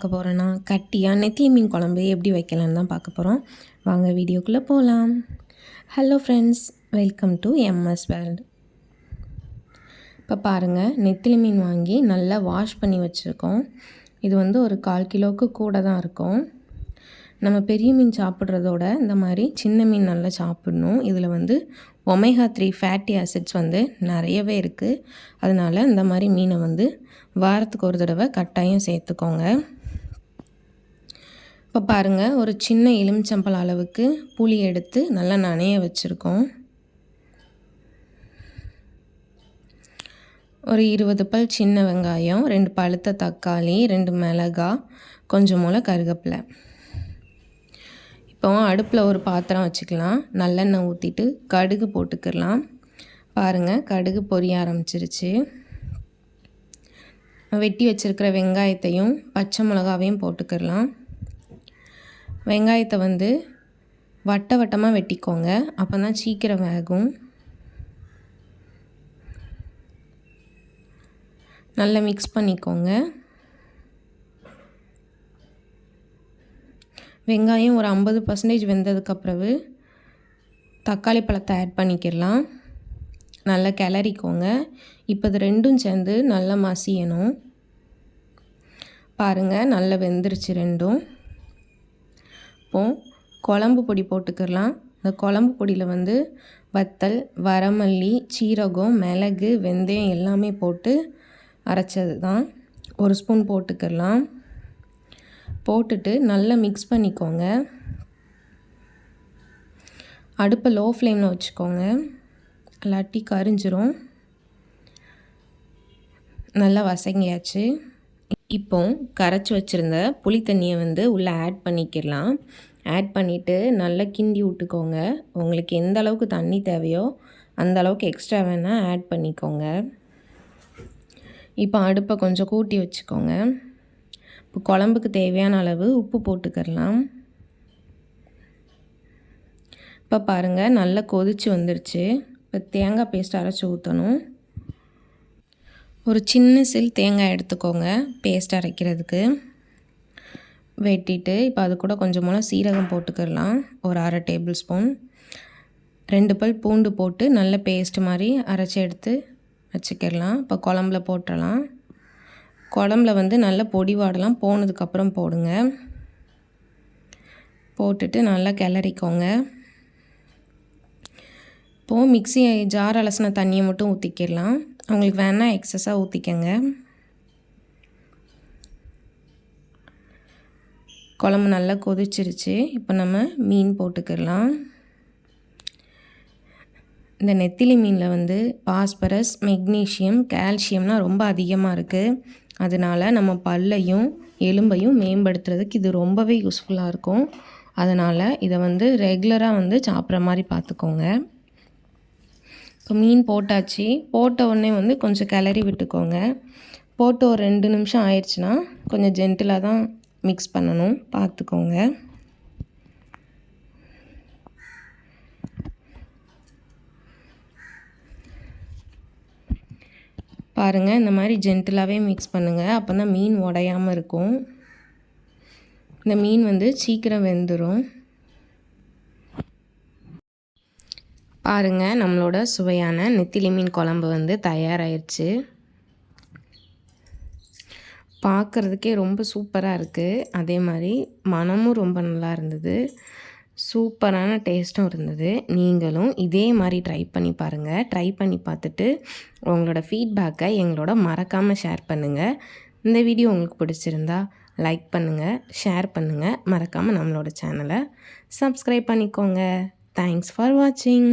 பார்க்க போகிறோன்னா கட்டியாக நெத்திலி மீன் குழம்பு எப்படி வைக்கலான்னு தான் பார்க்க போகிறோம். வாங்க வீடியோக்குள்ளே போகலாம். Hello friends, welcome to MS world. இப்போ பாருங்கள், நெத்திலி மீன் வாங்கி நல்லா வாஷ் பண்ணி வச்சுருக்கோம். இது ஒரு 1/4 கிலோவுக்கு கூட தான் இருக்கும். நம்ம பெரிய மீன் சாப்பிட்றதோட இந்த மாதிரி சின்ன மீன் நல்லா சாப்பிடணும். இதில் ஒமேகா 3 ஃபேட்டி ஆசிட்ஸ் நிறையவே இருக்குது. அதனால் இந்த மாதிரி மீனை வாரத்துக்கு ஒரு தடவை கட்டாயம் சேர்த்துக்கோங்க. இப்போ பாருங்கள், ஒரு சின்ன எலுமிச்சம்பழம் அளவுக்கு புளி எடுத்து நல்லா நனைய வச்சுருக்கோம். ஒரு 20 பல் சின்ன வெங்காயம், 2 பழுத்த தக்காளி, 2 மிளகாய், கொஞ்சம் போல் கருவேப்பிலை. இப்போ அடுப்பில் ஒரு பாத்திரம் வச்சுக்கலாம். நல்லெண்ணெய் ஊற்றிட்டு கடுகு போட்டுக்கலாம். பாருங்கள், கடுகு பொரிய ஆரம்பிச்சிருச்சு. வெட்டி வச்சுருக்கிற வெங்காயத்தையும் பச்சை மிளகாவையும் போட்டுக்கலாம். வெங்காயத்தை வட்ட வட்டமாக வெட்டிக்கோங்க, அப்போ தான் சீக்கிரம் வேகும். நல்லா மிக்ஸ் பண்ணிக்கோங்க. வெங்காயம் ஒரு 50% வெந்ததுக்கப்புறவு தக்காளி பழத்தை ஆட் பண்ணிக்கலாம். நல்லா கிளறிக்கோங்க. இப்போ இது ரெண்டும் சேர்ந்து நல்லா மசியணும். பாருங்கள், நல்லா வெந்துருச்சு ரெண்டும். இப்போது குழம்பு பொடி போட்டுக்கலாம். இந்த குழம்பு பொடியில் வத்தல், வரமல்லி, சீரகம், மிளகு, வெந்தயம் எல்லாமே போட்டு அரைச்சது தான். 1 ஸ்பூன் போட்டுக்கலாம். போட்டுட்டு நல்லா மிக்ஸ் பண்ணிக்கோங்க. அடுப்பை லோ ஃப்ளேமில் வச்சுக்கோங்க, இல்லாட்டி கரிஞ்சிரும். நல்லா வசங்கியாச்சு. இப்போ கரைச்சி வச்சுருந்த புளி தண்ணியை உள்ளே ஆட் பண்ணிக்கலாம். ஆட் பண்ணிவிட்டு நல்லா கிண்டி விட்டுக்கோங்க. உங்களுக்கு எந்த அளவுக்கு தண்ணி தேவையோ அந்த அளவுக்கு எக்ஸ்ட்ரா வேணால் ஆட் பண்ணிக்கோங்க. இப்போ அடுப்பை கொஞ்சம் கூட்டி வச்சுக்கோங்க. இப்போ குழம்புக்கு தேவையான அளவு உப்பு போட்டுக்கலாம். இப்போ பாருங்கள், நல்லா கொதிச்சு வந்துருச்சு. இப்போ தேங்காய் பேஸ்ட் அரைச்சி ஊற்றணும். ஒரு சின்ன சில் தேங்காய் எடுத்துக்கோங்க பேஸ்ட் அரைக்கிறதுக்கு. வெட்டிட்டு இப்போ அது கூட கொஞ்சம் போல் சீரகம் போட்டுக்கலாம். ஒரு 1/2 டேபிள் ஸ்பூன். 2 பல் பூண்டு போட்டு நல்ல பேஸ்ட் மாதிரி அரைச்சி எடுத்து வச்சுக்கிடலாம். இப்போ குழம்புல போட்டுடலாம். குழம்புல நல்ல பொடி வாடலாம் போனதுக்கப்புறம் போடுங்க. போட்டுட்டு நல்லா கிளறிக்கோங்க. இப்போது மிக்ஸி ஜார் அலசின தண்ணியை மட்டும் ஊற்றிக்கிடலாம். உங்களுக்கு வேணால் எக்ஸஸாக ஊற்றிக்கங்க. குழம்பு நல்லா கொதிச்சிருச்சு. இப்போ நம்ம மீன் போட்டுக்கிடலாம். இந்த நெத்திலி மீனில் பாஸ்பரஸ், மெக்னீஷியம், கால்சியம்லாம் ரொம்ப அதிகமாக இருக்குது. அதனால் நம்ம பல்லையும் எலும்பையும் மேம்படுத்துறதுக்கு இது ரொம்பவே யூஸ்ஃபுல்லாக இருக்கும். அதனால் இதை ரெகுலராக சாப்பிட்ற மாதிரி பார்த்துக்கோங்க. இப்போ மீன் போட்டாச்சு. போட்ட உடனே கொஞ்சம் கிளறி விட்டுக்கோங்க. போட்டு ஒரு 2 நிமிஷம் ஆயிடுச்சுன்னா கொஞ்சம் ஜென்டிலாக தான் மிக்ஸ் பண்ணணும், பார்த்துக்கோங்க. பாருங்கள், இந்த மாதிரி ஜென்டிலாகவே மிக்ஸ் பண்ணுங்கள். அப்போ தான் மீன் உடையாமல் இருக்கும். இந்த மீன் சீக்கிரம் வெந்துடும். பாருங்கள், நம்மளோட சுவையான நெத்திலி மீன் குழம்பு தயாராகிடுச்சு. பார்க்குறதுக்கே ரொம்ப சூப்பராக இருக்குது. அதே மாதிரி மனமும் ரொம்ப நல்லா இருந்தது. சூப்பரான டேஸ்ட்டும் இருந்தது. நீங்களும் இதே மாதிரி ட்ரை பண்ணி பாருங்கள். ட்ரை பண்ணி பார்த்துட்டு உங்களோட ஃபீட்பேக்கை எங்களோட மறக்காமல் ஷேர் பண்ணுங்கள். இந்த வீடியோ உங்களுக்கு பிடிச்சிருந்தா லைக் பண்ணுங்கள், ஷேர் பண்ணுங்கள். மறக்காமல் நம்மளோட சேனலை சப்ஸ்கிரைப் பண்ணிக்கோங்க. தேங்க்ஸ் ஃபார் வாட்சிங்.